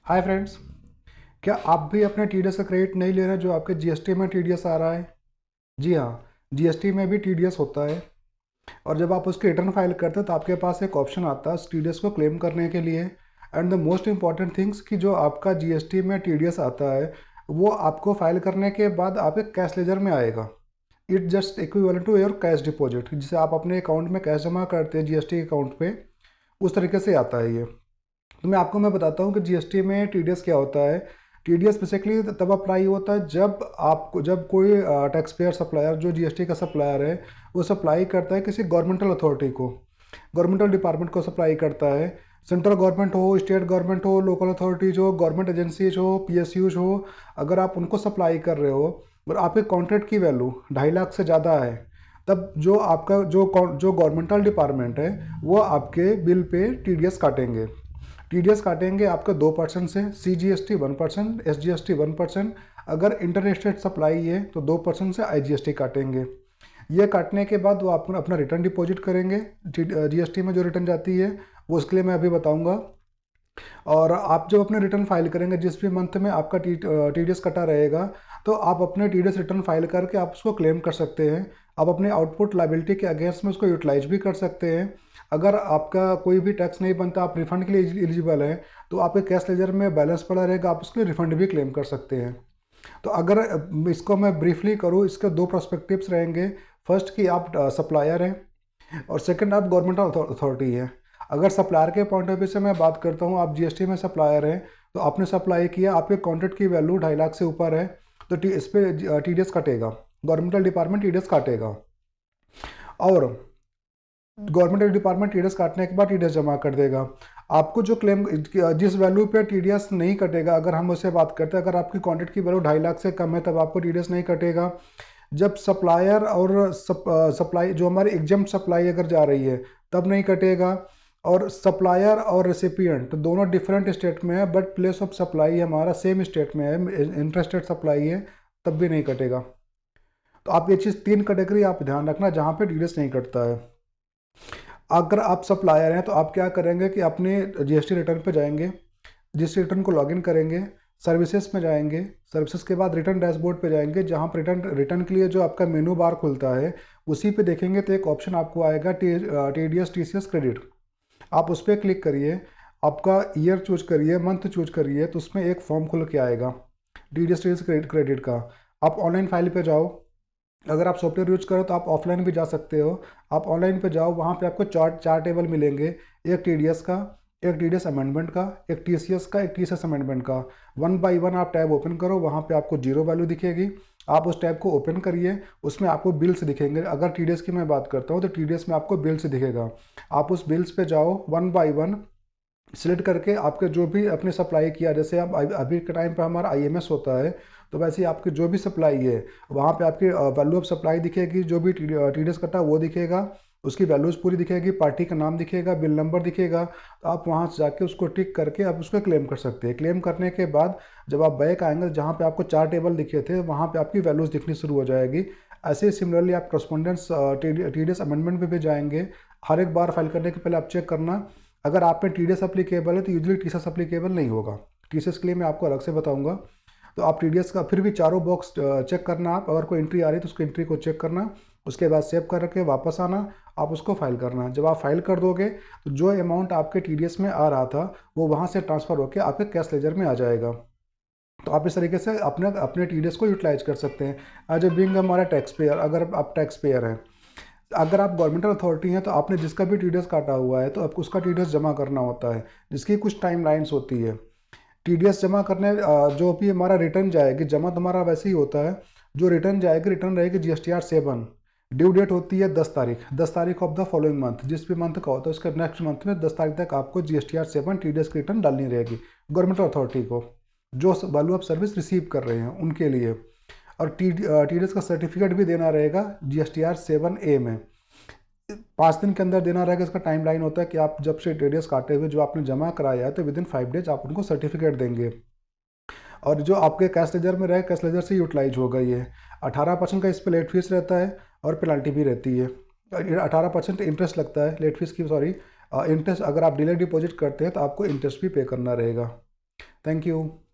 Hi friends. क्या आप भी अपने टीडीएस का क्रेडिट नहीं ले रहे हैं जो आपके जीएसटी में टीडीएस आ रहा है? जी हाँ, जीएसटी में भी टीडीएस होता है। और जब आप उसकी रिटर्न फाइल करते हैं तो आपके पास एक ऑप्शन आता है उस टीडीएस को क्लेम करने के लिए। And the most important things कि जो आपका जीएसटी में टीडीएस आता है वो आपको फाइल करने के बाद आपके कैश लेजर में आएगा। It just equivalent to your cash deposit, जिसे आप अपने अकाउंट में कैश जमा करते हैं जीएसटी अकाउंट पे, उस तरीके से आता है ये। तो मैं बताता हूँ कि जीएसटी में टीडीएस क्या होता है। टीडीएस बेसिकली तब अप्लाई होता है जब कोई टैक्स पेयर सप्लायर जो जीएसटी का सप्लायर है वो सप्लाई करता है किसी गवर्नमेंटल अथॉरिटी को, गवर्नमेंटल डिपार्टमेंट को सप्लाई करता है। सेंट्रल गवर्नमेंट हो, स्टेट गवर्नमेंट हो, लोकल अथॉरिटीज हो, गवर्नमेंट एजेंसीज हो, पीएसयूज हो, अगर आप उनको सप्लाई कर रहे हो और आपके कॉन्ट्रैक्ट की वैल्यू 2.5 लाख से ज़्यादा है, तब जो आपका जो गवर्नमेंटल डिपार्टमेंट है वो आपके बिल पे टीडीएस काटेंगे। टीडीएस काटेंगे आपका 2% से, सीजीएसटी 1%, एसजीएसटी 1%। अगर इंटरस्टेट सप्लाई है तो 2% से आईजीएसटी काटेंगे। ये काटने के बाद वो आप अपना रिटर्न डिपॉजिट करेंगे जीएसटी में जो रिटर्न जाती है वो, उसके लिए मैं अभी बताऊंगा। और आप जब अपने रिटर्न फाइल करेंगे जिस भी मंथ में आपका टीडीएस कटा रहेगा, तो आप अपने टीडीएस रिटर्न फाइल करके आप उसको क्लेम कर सकते हैं। आप अपने आउटपुट लाइबिलिटी के अगेंस्ट में उसको यूटिलाइज भी कर सकते हैं। अगर आपका कोई भी टैक्स नहीं बनता, आप रिफंड के लिए एलिजिबल हैं, तो आपके कैश लेजर में बैलेंस पड़ा रहेगा, आप उसके लिए रिफंड भी क्लेम कर सकते हैं। तो अगर इसको मैं ब्रीफली करूँ, इसके दो पर्सपेक्टिव्स रहेंगे। फर्स्ट कि आप सप्लायर हैं, और सेकंड आप गवर्नमेंट अथॉरिटी है। अगर सप्लायर के पॉइंट ऑफ व्यू से मैं बात करता हूँ, आप जीएसटी में सप्लायर हैं, तो आपने सप्लाई किया, आपके कॉन्ट्रैक्ट की वैल्यू 2.5 लाख से ऊपर है, तो इस पर टीडीएस कटेगा, गवर्नमेंटल डिपार्टमेंट टीडीएस काटेगा। और गवर्नमेंट डिपार्टमेंट टीडीएस काटने के बाद टीडीएस जमा कर देगा। आपको जो क्लेम, जिस वैल्यू पे टीडीएस नहीं कटेगा, अगर हम उससे बात करते हैं, अगर आपकी कॉन्ट्रैक्ट की वैल्यू 2.5 लाख से कम है तब आपको टीडीएस नहीं कटेगा। जब सप्लायर और सप्लाई जो हमारी एग्जाम सप्लाई अगर जा रही है तब नहीं कटेगा। और सप्लायर और रेसिपिएंट दोनों डिफरेंट स्टेट में है बट प्लेस ऑफ सप्लाई हमारा सेम स्टेट में है, इंटरस्टेट सप्लाई है, तब भी नहीं कटेगा। तो आप ये चीज़, 3 कैटेगरी आप ध्यान रखना जहाँ पे टीडीएस नहीं कटता है। अगर आप सप्लायर हैं तो आप क्या करेंगे कि अपने जीएसटी रिटर्न पे जाएंगे, जीएसटी रिटर्न को लॉगिन करेंगे, सर्विसेज में जाएंगे, सर्विसेज के बाद रिटर्न डैशबोर्ड पे जाएंगे, जहाँ पर रिटर्न रिटर्न के लिए जो आपका मेनू बार खुलता है उसी पे देखेंगे तो एक ऑप्शन आपको आएगा टीडीएस टीसीएस क्रेडिट। आप उस पर क्लिक करिए, आपका ईयर चूज करिए, मंथ चूज करिए, तो उसमें एक फॉर्म खुल के आएगा टीडीएस टीसीएस क्रेडिट क्रेडिट का। आप ऑनलाइन फाइल पे जाओ, अगर आप सॉफ्टवेयर यूज करो तो आप ऑफलाइन भी जा सकते हो। आप ऑनलाइन पे जाओ, वहाँ पे आपको चार टेबल मिलेंगे, एक टीडीएस का, एक टीडीएस अमेंडमेंट का, एक टीसीएस का, एक टीसीएस अमेंडमेंट का। वन बाय वन आप टैब ओपन करो, वहाँ पे आपको जीरो वैल्यू दिखेगी। आप उस टैब को ओपन करिए, उसमें आपको बिल्स दिखेंगे। अगर टीडीएस की मैं बात करता हूँ तो टीडीएस में आपको बिल्स दिखेगा। आप उस बिल्स पे जाओ, वन बाय वन सिलेक्ट करके आपके जो भी अपने सप्लाई किया, जैसे आप अभी के टाइम पे हमारा आईएमएस होता है, तो वैसे ही आपकी जो भी सप्लाई है वहाँ पे आपकी वैल्यू ऑफ सप्लाई दिखेगी, जो भी टीडीएस कटा वो दिखेगा, उसकी वैल्यूज़ पूरी दिखेगी, पार्टी का नाम दिखेगा, बिल नंबर दिखेगा। तो आप वहाँ से जाके उसको टिक करके आप उसको क्लेम कर सकते हैं। क्लेम करने के बाद जब आप बैक आएंगे, जहाँ पे आपको 4 टेबल दिखे थे वहाँ पे आपकी वैल्यूज़ दिखनी शुरू हो जाएगी। ऐसे ही सिमिलरली आप करस्पॉन्डेंस टीडीएस अमेंडमेंट पे भी जाएंगे। हर एक बार फाइल करने के पहले आप चेक करना, अगर आप पे टीडीएस अप्लीकेबल है तो यूजली टीसीएस अप्लीकेबल नहीं होगा। टीसीएस के लिए मैं आपको अलग से बताऊंगा। तो आप टीडीएस का फिर भी चारों बॉक्स चेक करना, आप अगर कोई एंट्री आ रही है तो उसको एंट्री को चेक करना, उसके बाद सेव करके वापस आना, आप उसको फाइल करना। जब आप फाइल कर दोगे तो जो अमाउंट आपके टीडीएस में आ रहा था वो वहाँ से ट्रांसफ़र होकर आपके कैश लेजर में आ जाएगा। तो आप इस तरीके से अपने अपने टीडीएस को यूटिलाइज कर सकते हैं एज ए बिंग हमारा टैक्स पेयर। अगर आप टैक्स पेयर हैं, अगर आप गवर्नमेंटल अथॉरिटी हैं, तो आपने जिसका भी टीडीएस काटा हुआ है तो आपको उसका टीडीएस जमा करना होता है, जिसकी कुछ टाइम लाइन्स होती है। टीडीएस जमा करने जो भी हमारा रिटर्न जाएगी, जमा तो हमारा वैसे ही होता है, जो रिटर्न जाएगी रिटर्न रहेगी GSTR 7। ड्यू डेट होती है 10 तारीख, 10 तारीख ऑफ द फॉलोइंग मंथ, जिस भी मंथ का होता है उसके नेक्स्ट मंथ में 10 तारीख तक आपको GSTR 7 टीडीएस की रिटर्न डालनी रहेगी गवर्नमेंट अथॉरिटी को, जो वैल्यू ऑफ सर्विस रिसीव कर रहे हैं उनके लिए। और टीडीएस का सर्टिफिकेट भी देना रहेगा GSTR 7A में, 5 दिन के अंदर देना रहेगा। इसका टाइम लाइन होता है कि आप जब से टीडीएस काटे हुए जो आपने जमा कराया है तो विद इन 5 डेज आप उनको सर्टिफिकेट देंगे। और जो आपके कैश लेजर में रहे, कैश लेजर से यूटिलाइज होगा ये। 18% का इस पर लेट फीस रहता है और पेनल्टी भी रहती है। 18% इंटरेस्ट लगता है, लेट फीस की, सॉरी, इंटरेस्ट। अगर आप डिले डिपॉजिट करते हैं तो आपको इंटरेस्ट भी पे करना रहेगा। Thank you.